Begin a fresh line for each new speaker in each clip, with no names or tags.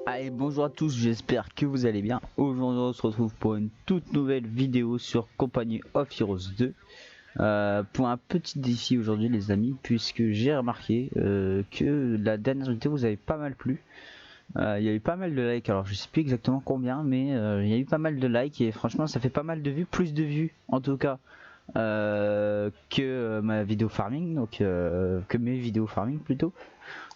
Allez, bonjour à tous, j'espère que vous allez bien. Aujourd'hui on se retrouve pour une toute nouvelle vidéo sur Company of Heroes 2 pour un petit défi aujourd'hui les amis, puisque j'ai remarqué que la dernière vidéo vous avez pas mal plu. Il y a eu pas mal de likes, alors je sais plus exactement combien, mais il y a eu pas mal de likes et franchement ça fait pas mal de vues, plus de vues en tout cas que ma vidéo farming, donc que mes vidéos farming plutôt.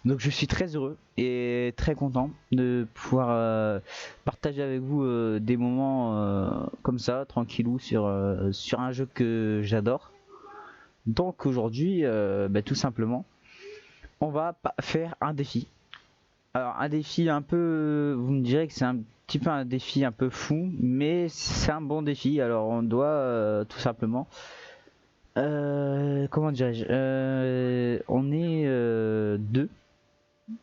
Donc je suis très heureux et très content de pouvoir partager avec vous des moments comme ça, tranquillou sur un jeu que j'adore. Donc aujourd'hui, tout simplement, on va faire un défi. Alors un défi un peu, vous me direz que c'est un petit peu un défi un peu fou, mais c'est un bon défi. Alors on doit tout simplement, comment dirais-je, on est deux.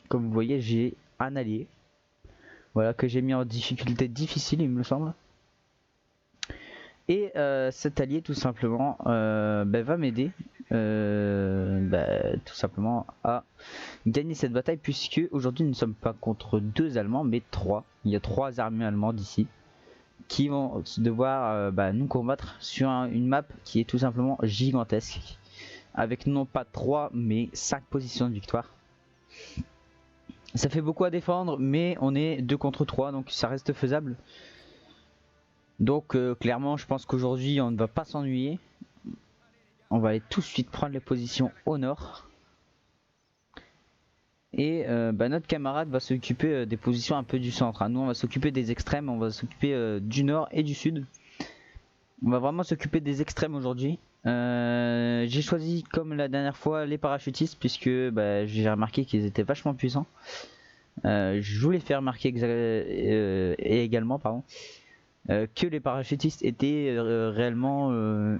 Comme vous voyez, j'ai un allié. Voilà, que j'ai mis en difficulté difficile, il me semble. Et cet allié, tout simplement, va m'aider tout simplement à gagner cette bataille, puisque aujourd'hui nous ne sommes pas contre deux Allemands, mais trois. Il y a trois armées allemandes ici qui vont devoir nous combattre sur une map qui est tout simplement gigantesque, avec non pas 3 mais 5 positions de victoire. Ça fait beaucoup à défendre, mais on est 2 contre 3, donc ça reste faisable. Donc clairement je pense qu'aujourd'hui on ne va pas s'ennuyer. On va aller tout de suite prendre les positions au nord. Et notre camarade va s'occuper des positions un peu du centre, hein. Nous on va s'occuper des extrêmes, on va s'occuper du nord et du sud. On va vraiment s'occuper des extrêmes aujourd'hui. J'ai choisi comme la dernière fois les parachutistes, puisque j'ai remarqué qu'ils étaient vachement puissants. Je voulais faire remarquer également que les parachutistes étaient réellement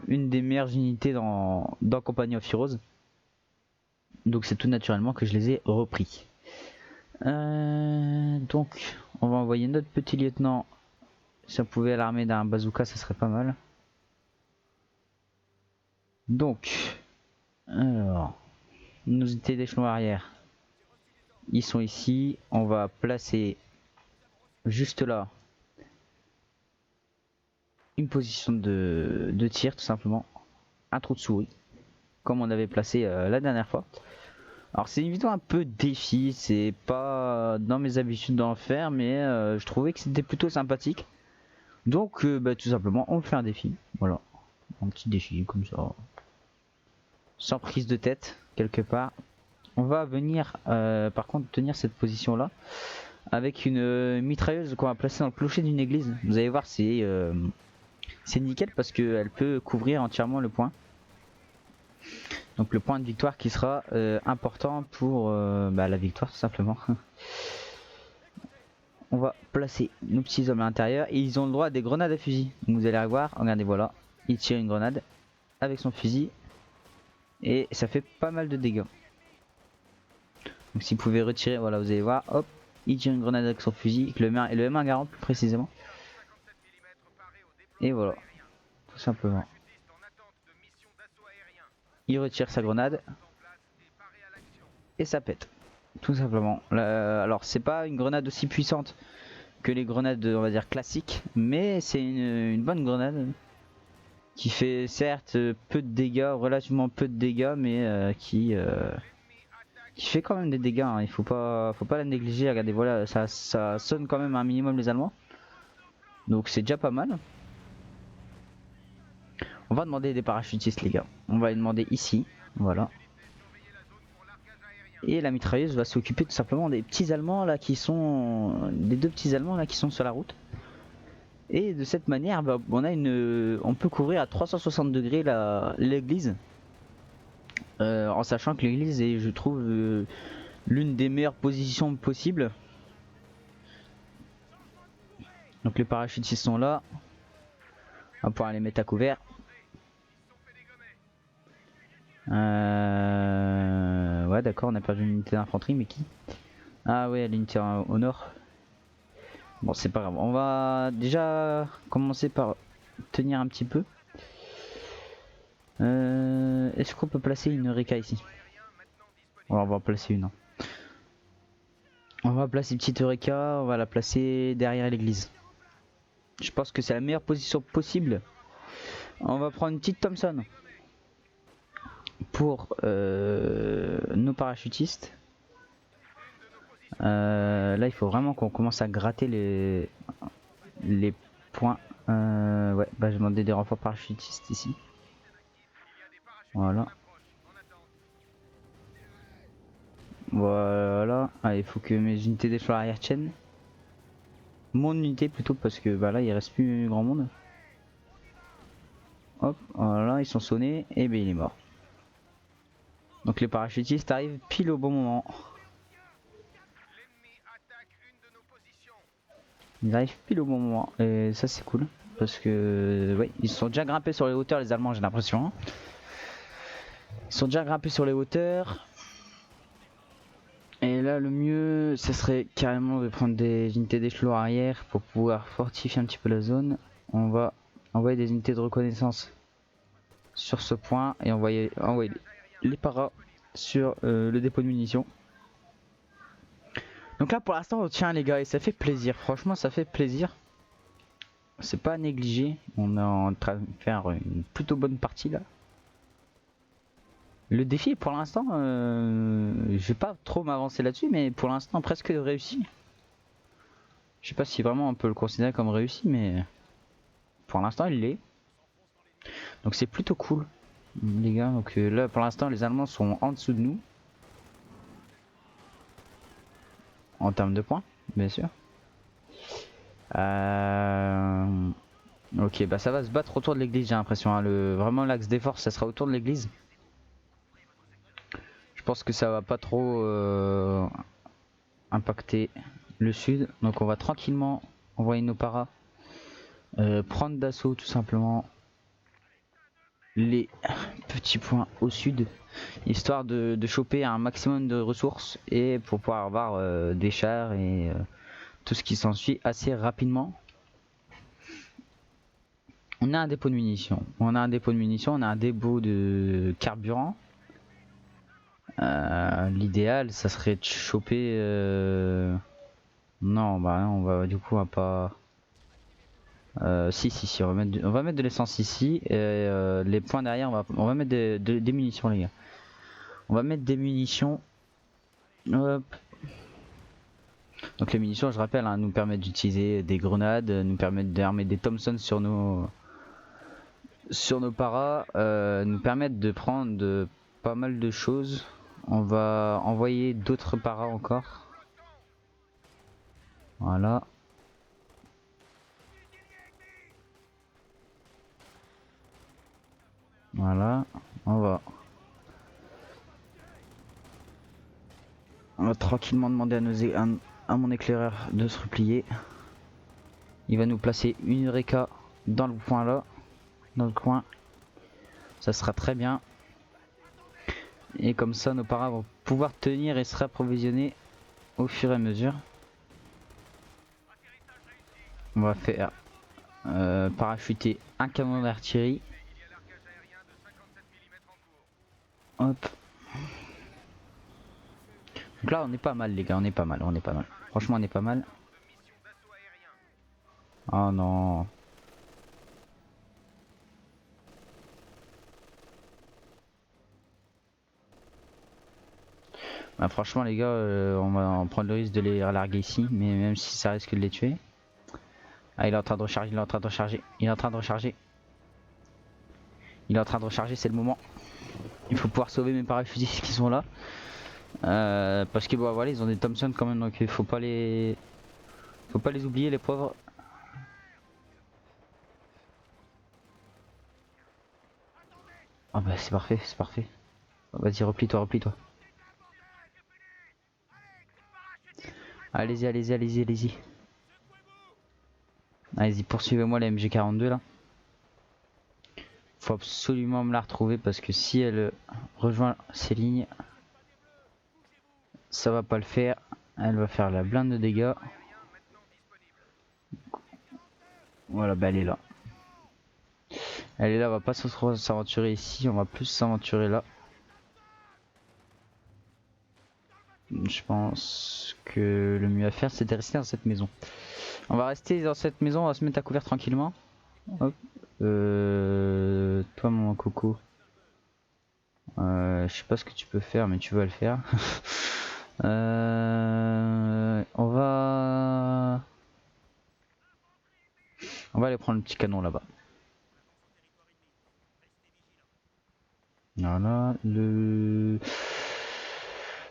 une des meilleures unités dans Company of Heroes. Donc c'est tout naturellement que je les ai repris. Donc on va envoyer notre petit lieutenant. Si on pouvait l'armer d'un bazooka, ça serait pas mal. Donc, alors, nos unités d'échelon arrière, ils sont ici. On va placer juste là une position de tir, tout simplement. Un trou de souris, comme on avait placé la dernière fois. Alors c'est une vidéo un peu défi, c'est pas dans mes habitudes d'en faire, mais je trouvais que c'était plutôt sympathique. Donc tout simplement on fait un défi, voilà, un petit défi comme ça, sans prise de tête quelque part. On va venir par contre tenir cette position là, avec une mitrailleuse qu'on va placer dans le clocher d'une église. Vous allez voir, c'est nickel parce qu'elle peut couvrir entièrement le point. Donc le point de victoire qui sera important pour la victoire tout simplement. On va placer nos petits hommes à l'intérieur et ils ont le droit à des grenades à fusil. Donc vous allez voir, regardez, voilà, il tire une grenade avec son fusil et ça fait pas mal de dégâts. Donc s'il pouvait retirer, voilà, vous allez voir, hop, il tire une grenade avec son fusil, avec le M1 plus précisément. Et voilà, tout simplement. Il retire sa grenade et ça pète, tout simplement. Alors c'est pas une grenade aussi puissante que les grenades, on va dire, classiques, mais c'est une bonne grenade qui fait certes peu de dégâts, relativement peu de dégâts, mais qui fait quand même des dégâts, hein. Il faut pas la négliger. Regardez, voilà, ça sonne quand même un minimum les Allemands, donc c'est déjà pas mal. On va demander des parachutistes, les gars. On va les demander ici, voilà. Et la mitrailleuse va s'occuper tout simplement des petits Allemands là qui sont, des deux petits Allemands là qui sont sur la route. Et de cette manière, on peut couvrir à 360 degrés l'église, en sachant que l'église est, je trouve, l'une des meilleures positions possibles. Donc les parachutistes sont là, on va pouvoir les mettre à couvert. Ouais, d'accord, on a perdu une unité d'infanterie, mais qui? Ah ouais, l'unité au nord. Bon, c'est pas grave, on va déjà commencer par tenir un petit peu. Est-ce qu'on peut placer une Reka ici? Alors, on va en placer une. On va placer petite Eureka, on va la placer derrière l'église. Je pense que c'est la meilleure position possible. On va prendre une petite Thompson pour nos parachutistes. Là il faut vraiment qu'on commence à gratter les points. Ouais, bah je vais demander des renforts parachutistes ici. Voilà. Voilà. Allez, il faut que mes unités d'échelon arrière tiennent. Mon unité plutôt, parce que bah là il reste plus grand monde. Hop, voilà, ils sont sonnés et ben il est mort. Donc les parachutistes arrivent pile au bon moment. Ils arrivent pile au bon moment et ça c'est cool parce que ouais, ils sont déjà grimpés sur les hauteurs les Allemands, j'ai l'impression. Ils sont déjà grimpés sur les hauteurs. Et là le mieux ça serait carrément de prendre des unités d'échelon arrière pour pouvoir fortifier un petit peu la zone. On va envoyer des unités de reconnaissance sur ce point et envoyer les paras sur le dépôt de munitions. Donc là pour l'instant on tient les gars et ça fait plaisir, franchement ça fait plaisir. C'est pas à négliger, on est en train de faire une plutôt bonne partie là. Le défi pour l'instant, je vais pas trop m'avancer là-dessus, mais pour l'instant presque réussi. Je sais pas si vraiment on peut le considérer comme réussi, mais pour l'instant il l'est. Donc c'est plutôt cool les gars. Donc là pour l'instant les Allemands sont en dessous de nous. En termes de points, bien sûr. Ok, bah ça va se battre autour de l'église, j'ai l'impression. Hein. Vraiment l'axe des forces, ça sera autour de l'église. Je pense que ça va pas trop impacter le sud. Donc on va tranquillement envoyer nos paras prendre d'assaut tout simplement les petits points au sud. Histoire de choper un maximum de ressources et pour pouvoir avoir des chars et tout ce qui s'ensuit assez rapidement. On a un dépôt de munitions, on a un dépôt de carburant. L'idéal ça serait de choper non bah on va du coup on va pas si on va mettre de l'essence ici et les points derrière on va mettre des munitions les gars. On va mettre des munitions. Hop. Donc les munitions je rappelle hein, nous permettent d'utiliser des grenades, nous permettent d'armer des Thompson sur nos paras, nous permettent de prendre pas mal de choses. On va envoyer d'autres paras encore. Voilà. Voilà. On va tranquillement demander à mon éclaireur de se replier. Il va nous placer une Eureka dans le point là. Dans le coin. Ça sera très bien. Et comme ça nos paras vont pouvoir tenir et se réapprovisionner au fur et à mesure. On va faire parachuter un canon d'artillerie. Hop. Donc là on est pas mal les gars, on est pas mal. Franchement on est pas mal. Oh non. Bah, franchement les gars, on va en prendre le risque de les relarguer ici, mais même si ça risque de les tuer. Ah il est en train de recharger, il est en train de recharger, c'est le moment. Il faut pouvoir sauver mes parachutistes qui sont là. Parce que bon, voilà, ils ont des Thompson quand même, donc il faut pas les oublier les pauvres. Ah bah c'est parfait, c'est parfait. Vas-y replie-toi. Allez-y. Allez-y, poursuivez-moi la MG42 là. Faut absolument me la retrouver parce que si elle rejoint ces lignes, ça va pas le faire. Elle va faire la blinde de dégâts. Voilà, bah elle est là. On va pas s'aventurer ici, on va plus s'aventurer là. Je pense que le mieux à faire c'est de rester dans cette maison. On va rester dans cette maison, on va se mettre à couvert tranquillement. Hop. Toi mon coco. Je sais pas ce que tu peux faire mais tu vas le faire. On va aller prendre le petit canon là-bas. Voilà, le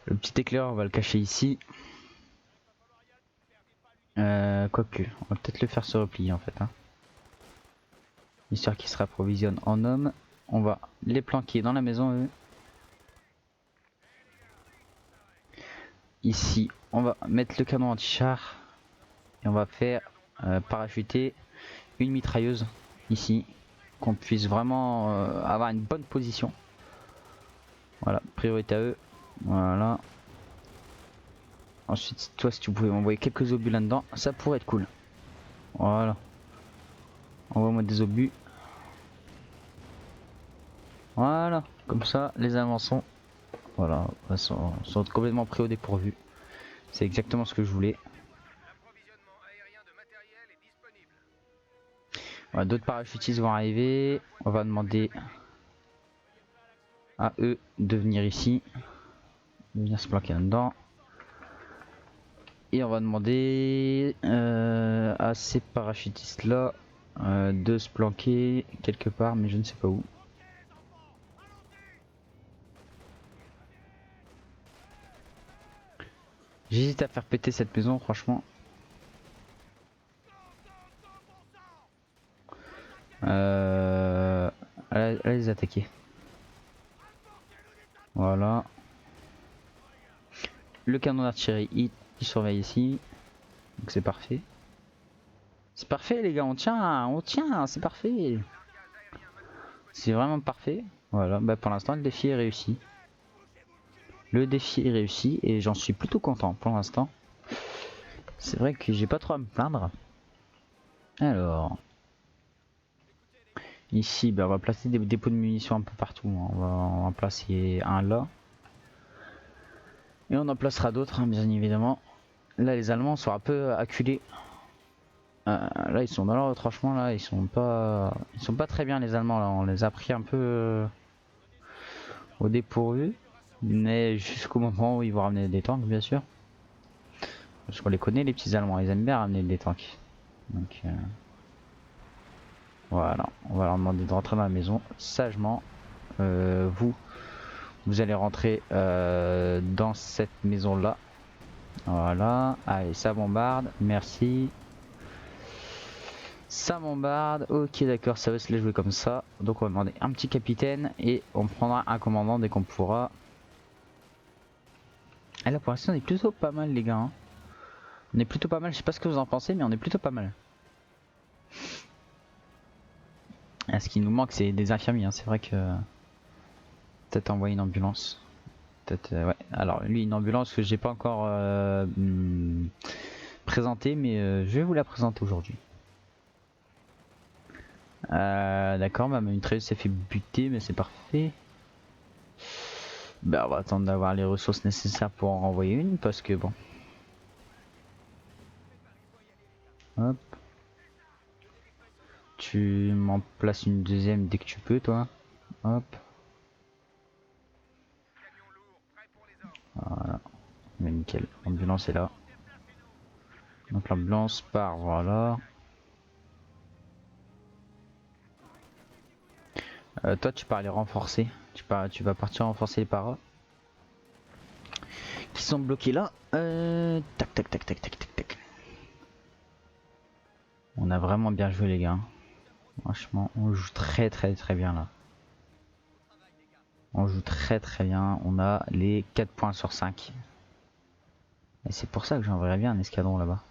petit éclair on va le cacher ici. Quoique, on va peut-être le faire se replier en fait. Hein. Histoire qu'il se rapprovisionne en hommes. On va les planquer dans la maison eux. Ici, on va mettre le canon anti-char. Et on va faire parachuter une mitrailleuse ici. Qu'on puisse vraiment avoir une bonne position. Voilà, priorité à eux. Voilà. Ensuite, toi, si tu pouvais m'envoyer quelques obus là-dedans, ça pourrait être cool. Voilà. Envoie-moi des obus. Voilà. Comme ça, les Allemands sont... Voilà, sont complètement pris au dépourvu. C'est exactement ce que je voulais. Voilà, d'autres parachutistes vont arriver. On va demander à eux de venir ici. De venir se planquer là-dedans. Et on va demander à ces parachutistes là de se planquer quelque part, mais je ne sais pas où. J'hésite à faire péter cette maison, franchement. Allez les attaquer. Voilà. Le canon d'artillerie, il surveille ici. Donc c'est parfait. C'est parfait les gars, on tient, c'est parfait. C'est vraiment parfait. Voilà, bah pour l'instant le défi est réussi. Le défi est réussi et j'en suis plutôt content pour l'instant. C'est vrai que j'ai pas trop à me plaindre. Alors, ici bah, on va placer des dépôts de munitions un peu partout. On va en placer un là. Et on en placera d'autres hein, bien évidemment. Là les Allemands sont un peu acculés. Là ils sont dans leur retranchement là, ils sont pas très bien les Allemands là, on les a pris un peu au dépourvu. Mais jusqu'au moment où ils vont ramener des tanks bien sûr. Parce qu'on les connaît les petits Allemands, ils aiment bien ramener des tanks. Donc voilà, on va leur demander de rentrer dans la maison sagement. Vous allez rentrer dans cette maison là. Voilà, allez ça bombarde, merci. Ça bombarde, ok d'accord, ça va se les jouer comme ça. Donc on va demander un petit capitaine et on prendra un commandant dès qu'on pourra. Et là pour l'instant on est plutôt pas mal les gars. Hein. On est plutôt pas mal, je sais pas ce que vous en pensez mais on est plutôt pas mal. Et ce qui nous manque c'est des infirmiers, hein. C'est vrai que... Peut-être envoyer une ambulance. Peut-être ouais. Alors lui une ambulance que j'ai pas encore présentée mais je vais vous la présenter aujourd'hui. D'accord, ma mitrailleuse s'est fait buter mais c'est parfait. Bah on va attendre d'avoir les ressources nécessaires pour en renvoyer une parce que bon. Hop. Tu m'en places une deuxième dès que tu peux toi. Hop. Voilà. Mais nickel, l'ambulance est là. Donc l'ambulance part, voilà. Toi tu pars les renforcer. Tu vas partir renforcer les paras. Qui sont bloqués là. Tac tac tac tac tac tac tac. On a vraiment bien joué les gars. Franchement on joue très très très bien là. On joue très très bien. On a les 4 points sur 5. Et c'est pour ça que j'enverrais bien un escadron là-bas.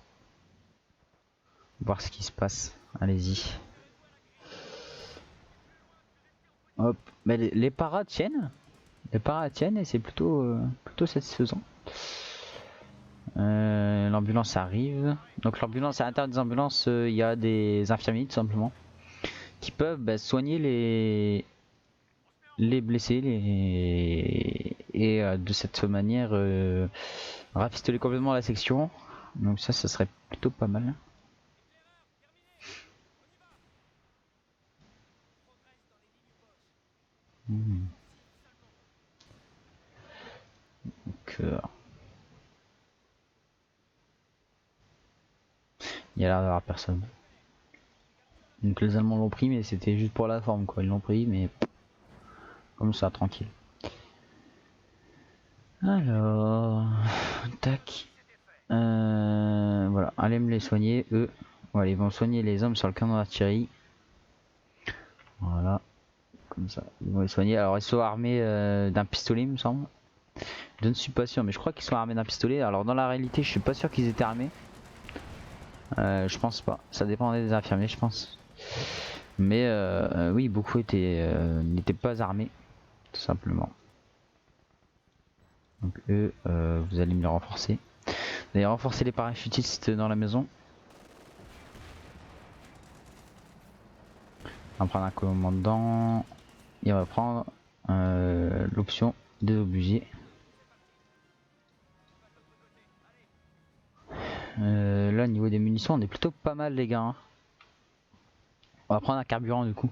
Voir ce qui se passe. Allez-y. Hop. Mais les paras tiennent. Les paras tiennent et c'est plutôt satisfaisant. L'ambulance arrive. Donc l'ambulance, à l'intérieur des ambulances, il y a des infirmiers tout simplement. Qui peuvent soigner les blessés et de cette manière rafistoler complètement la section. Donc ça serait plutôt pas mal. Donc, il y a l'air d'avoir personne. Donc les Allemands l'ont pris, mais c'était juste pour la forme quoi. Ils l'ont pris, mais comme ça, tranquille. Alors, tac. Voilà, allez me les soigner, eux. Voilà, ils vont soigner les hommes sur le canon d'artillerie. Voilà, comme ça, ils vont les soigner. Alors, ils sont armés d'un pistolet, il me semble. Je ne suis pas sûr, mais je crois qu'ils sont armés d'un pistolet. Alors, dans la réalité, je suis pas sûr qu'ils étaient armés. Je pense pas. Ça dépendait des infirmiers, je pense. Mais oui, beaucoup n'étaient pas armés, tout simplement. Donc eux, vous allez me les renforcer. Vous allez renforcer les parachutistes dans la maison. On va prendre un commandant. Et on va prendre l'option des obusiers. Là, au niveau des munitions, on est plutôt pas mal, les gars. Hein. On va prendre un carburant du coup.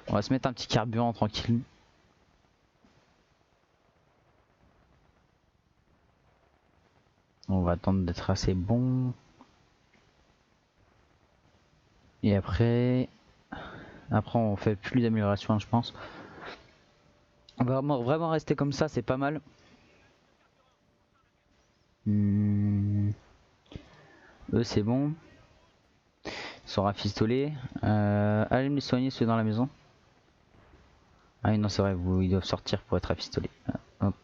On va se mettre un petit carburant tranquille. On va attendre d'être assez bon. Et après on fait plus d'amélioration, je pense. On va vraiment rester comme ça, c'est pas mal. Eux, c'est bon. Ils sont rafistolés. Allez me les soigner ceux dans la maison. Ah oui, non, c'est vrai, ils doivent sortir pour être rafistolés. Hop.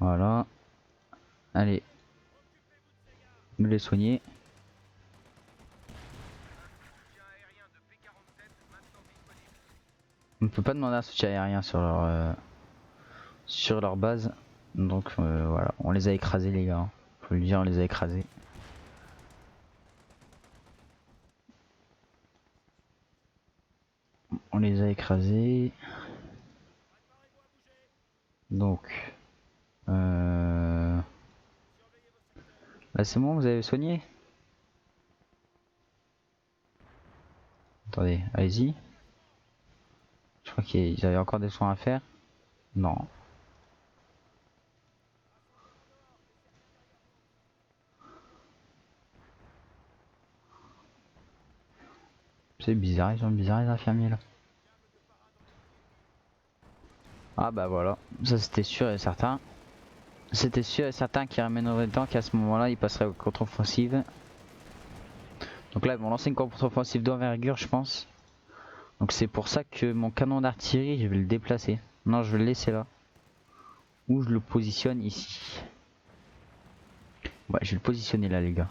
Voilà. Allez. Me les soigner. On ne peut pas demander un soutien aérien sur leur base. Donc voilà, on les a écrasés les gars. Faut le dire, on les a écrasés. On les a écrasés. Donc là c'est bon, vous avez soigné. Attendez, allez-y. Je crois qu'ils avaient encore des soins à faire. Non. C'est bizarre, ils sont bizarres les infirmiers là. Ah bah voilà, ça c'était sûr et certain. C'était sûr et certain qu'ils ramèneraient le temps qu'à ce moment là ils passeraient aux contre-offensives. Donc là ils vont lancer une contre-offensive d'envergure je pense. Donc c'est pour ça que mon canon d'artillerie je vais le déplacer. Non, je vais le laisser là. Ou je le positionne ici. Ouais, je vais le positionner là les gars.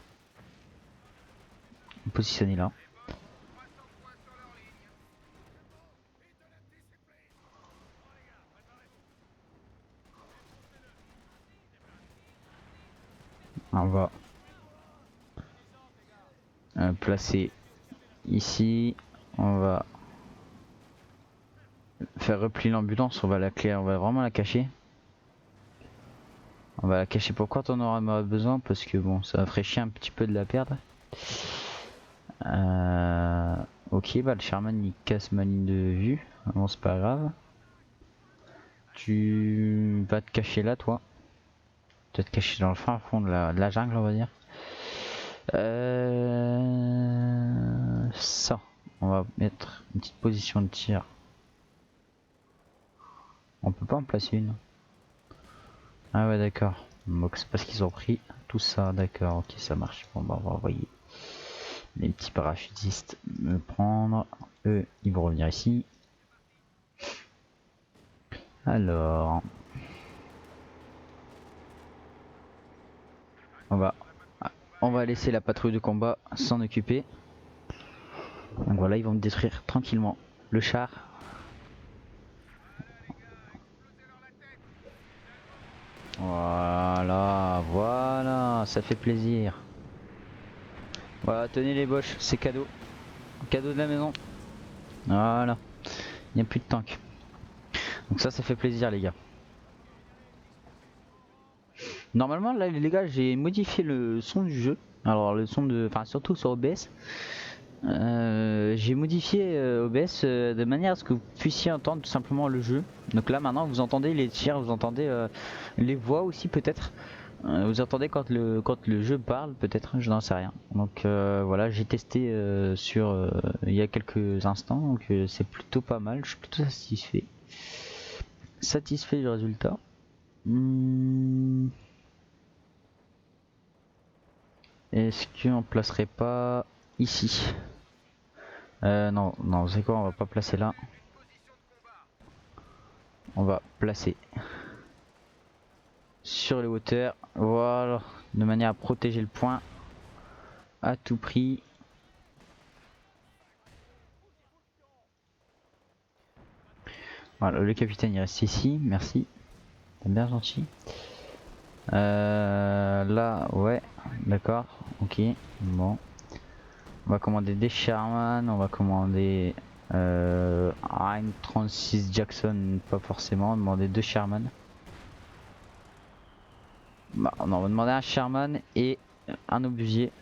Le positionner là. On va placer ici. On va faire replier l'ambulance. On va la clé, on va vraiment la cacher. On va la cacher pour quand on aura besoin parce que bon, ça ferait chier un petit peu de la perdre. Ok, bah le Sherman il casse ma ligne de vue. Bon, c'est pas grave. Tu vas te cacher là, toi. Tu vas te cacher dans le fin fond de la jungle, on va dire. Ça, on va mettre une petite position de tir. On peut pas en placer une. Ah ouais, d'accord. Donc c'est parce qu'ils ont pris tout ça, d'accord. Ok, ça marche. Bon, bah on va envoyer les petits parachutistes me prendre. Eux, ils vont revenir ici. Alors, on va laisser la patrouille de combat s'en occuper. Donc voilà, ils vont me détruire tranquillement le char. Voilà, voilà, ça fait plaisir. Voilà, tenez les boches, c'est cadeau. Cadeau de la maison. Voilà. Il n'y a plus de tank. Donc ça fait plaisir les gars. Normalement là les gars j'ai modifié le son du jeu. Alors le son de... Enfin surtout sur OBS. J'ai modifié OBS de manière à ce que vous puissiez entendre tout simplement le jeu. Donc là maintenant vous entendez les tirs, vous entendez les voix aussi peut-être. Vous entendez quand le jeu parle peut-être, je n'en sais rien. Donc voilà, j'ai testé sur il y a quelques instants, donc c'est plutôt pas mal, je suis plutôt satisfait du résultat. Est-ce qu'on placerait pas ici? Non, non, c'est quoi, on va pas placer là. On va placer sur les hauteurs, voilà, de manière à protéger le point à tout prix. Voilà, le capitaine il reste ici, merci, c'est bien gentil. Là, ouais, d'accord, ok, bon. On va commander des Sherman, on va commander un 36 Jackson, pas forcément, on va demander 2 Sherman. Bah, non, on va demander un Sherman et un obusier.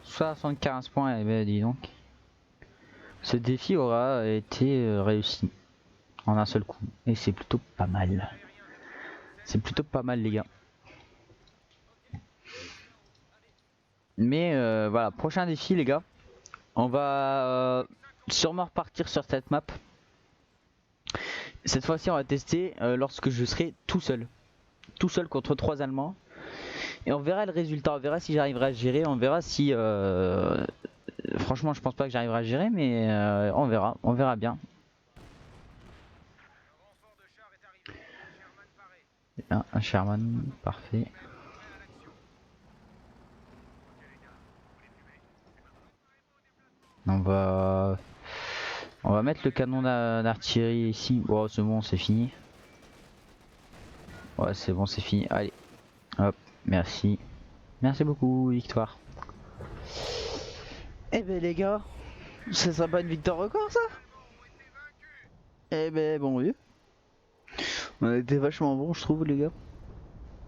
« 75 points, eh ben dis donc. Ce défi aura été réussi en un seul coup. Et c'est plutôt pas mal. C'est plutôt pas mal les gars. Mais voilà, prochain défi les gars. On va sûrement repartir sur cette map. Cette fois-ci on va tester lorsque je serai tout seul. Tout seul contre 3 Allemands. Et on verra le résultat, on verra si j'arriverai à gérer, on verra si... franchement je pense pas que j'arriverai à gérer, mais on verra bien. Un Sherman, parfait. On va mettre le canon d'artillerie ici. Oh c'est bon, c'est fini. Ouais c'est bon, c'est fini. Allez, hop, merci. Merci beaucoup, victoire. Eh ben les gars, ça sera pas une victoire record ça? Eh ben bon vieux. On a été vachement bon je trouve les gars.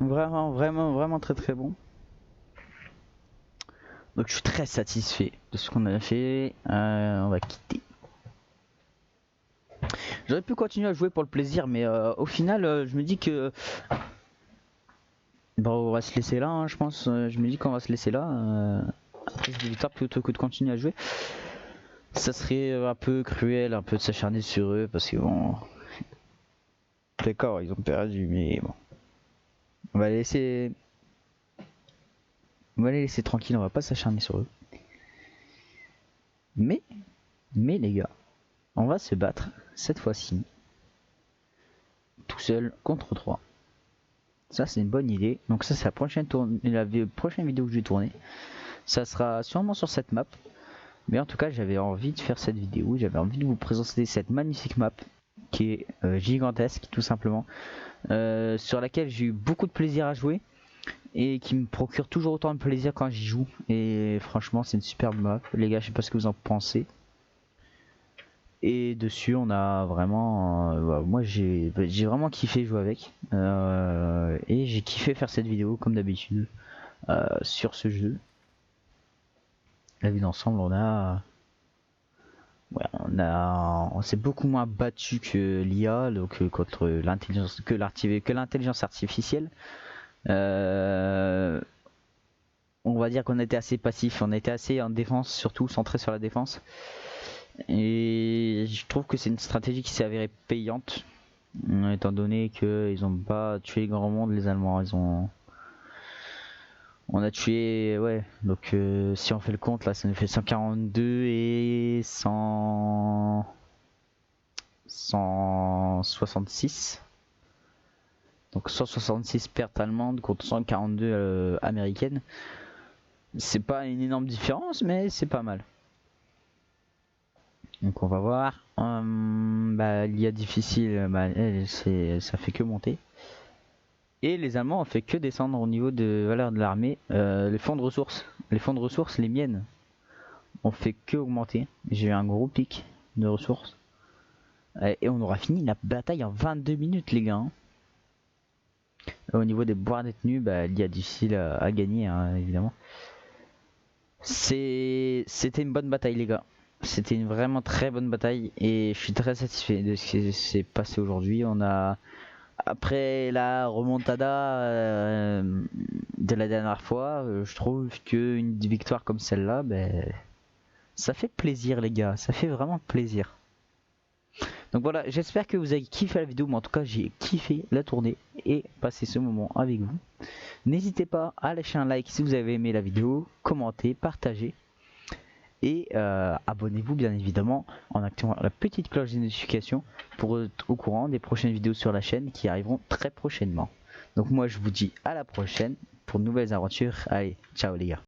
Vraiment très très bon. Donc je suis très satisfait de ce qu'on a fait. On va quitter. J'aurais pu continuer à jouer pour le plaisir, mais au final, je me dis que bon, on va se laisser là, hein, je pense. Je me dis qu'on va se laisser là. Après, c'est victoire plutôt que de continuer à jouer. Ça serait un peu cruel, un peu de s'acharner sur eux, parce que bon, d'accord, ils ont perdu, mais bon, on va les laisser. On va les laisser tranquilles, on va pas s'acharner sur eux. Mais les gars, on va se battre cette fois-ci tout seul contre 3. Ça c'est une bonne idée. Donc ça c'est la prochaine vidéo que je vais tourner. Ça sera sûrement sur cette map. Mais en tout cas j'avais envie de faire cette vidéo. J'avais envie de vous présenter cette magnifique map qui est gigantesque tout simplement. Sur laquelle j'ai eu beaucoup de plaisir à jouer. Et qui me procure toujours autant de plaisir quand j'y joue. Et franchement c'est une superbe map. Les gars je sais pas ce que vous en pensez. Et dessus on a vraiment moi j'ai vraiment kiffé jouer avec et j'ai kiffé faire cette vidéo comme d'habitude sur ce jeu. La vue d'ensemble on s'est beaucoup moins battu que l'IA, donc contre l'intelligence artificielle. On va dire qu'on était assez passif, on était assez en défense, surtout centré sur la défense. Et je trouve que c'est une stratégie qui s'est avérée payante, étant donné qu'ils n'ont pas tué grand monde les Allemands. On a tué, ouais, donc si on fait le compte là ça nous fait 142 et 166. Donc 166 pertes allemandes contre 142 américaines. C'est pas une énorme différence mais c'est pas mal. Donc on va voir. L'IA difficile, ça fait que monter. Et les Allemands ont fait que descendre au niveau de valeur de l'armée. Les fonds de ressources, les miennes, on fait que augmenter. J'ai eu un gros pic de ressources. Et on aura fini la bataille en 22 minutes les gars. Au niveau des boires détenus, bah, il y a difficile à gagner hein, évidemment. C'était une bonne bataille les gars. C'était une vraiment très bonne bataille et je suis très satisfait de ce qui s'est passé aujourd'hui. On a après la remontada de la dernière fois, je trouve qu'une victoire comme celle-là, ben, ça fait plaisir les gars, ça fait vraiment plaisir. Donc voilà, j'espère que vous avez kiffé la vidéo, mais en tout cas j'ai kiffé la tournée et passer ce moment avec vous. N'hésitez pas à lâcher un like si vous avez aimé la vidéo, commentez, partagez. Et abonnez-vous bien évidemment en activant la petite cloche de notification pour être au courant des prochaines vidéos sur la chaîne qui arriveront très prochainement. Donc moi je vous dis à la prochaine pour de nouvelles aventures. Allez, ciao les gars.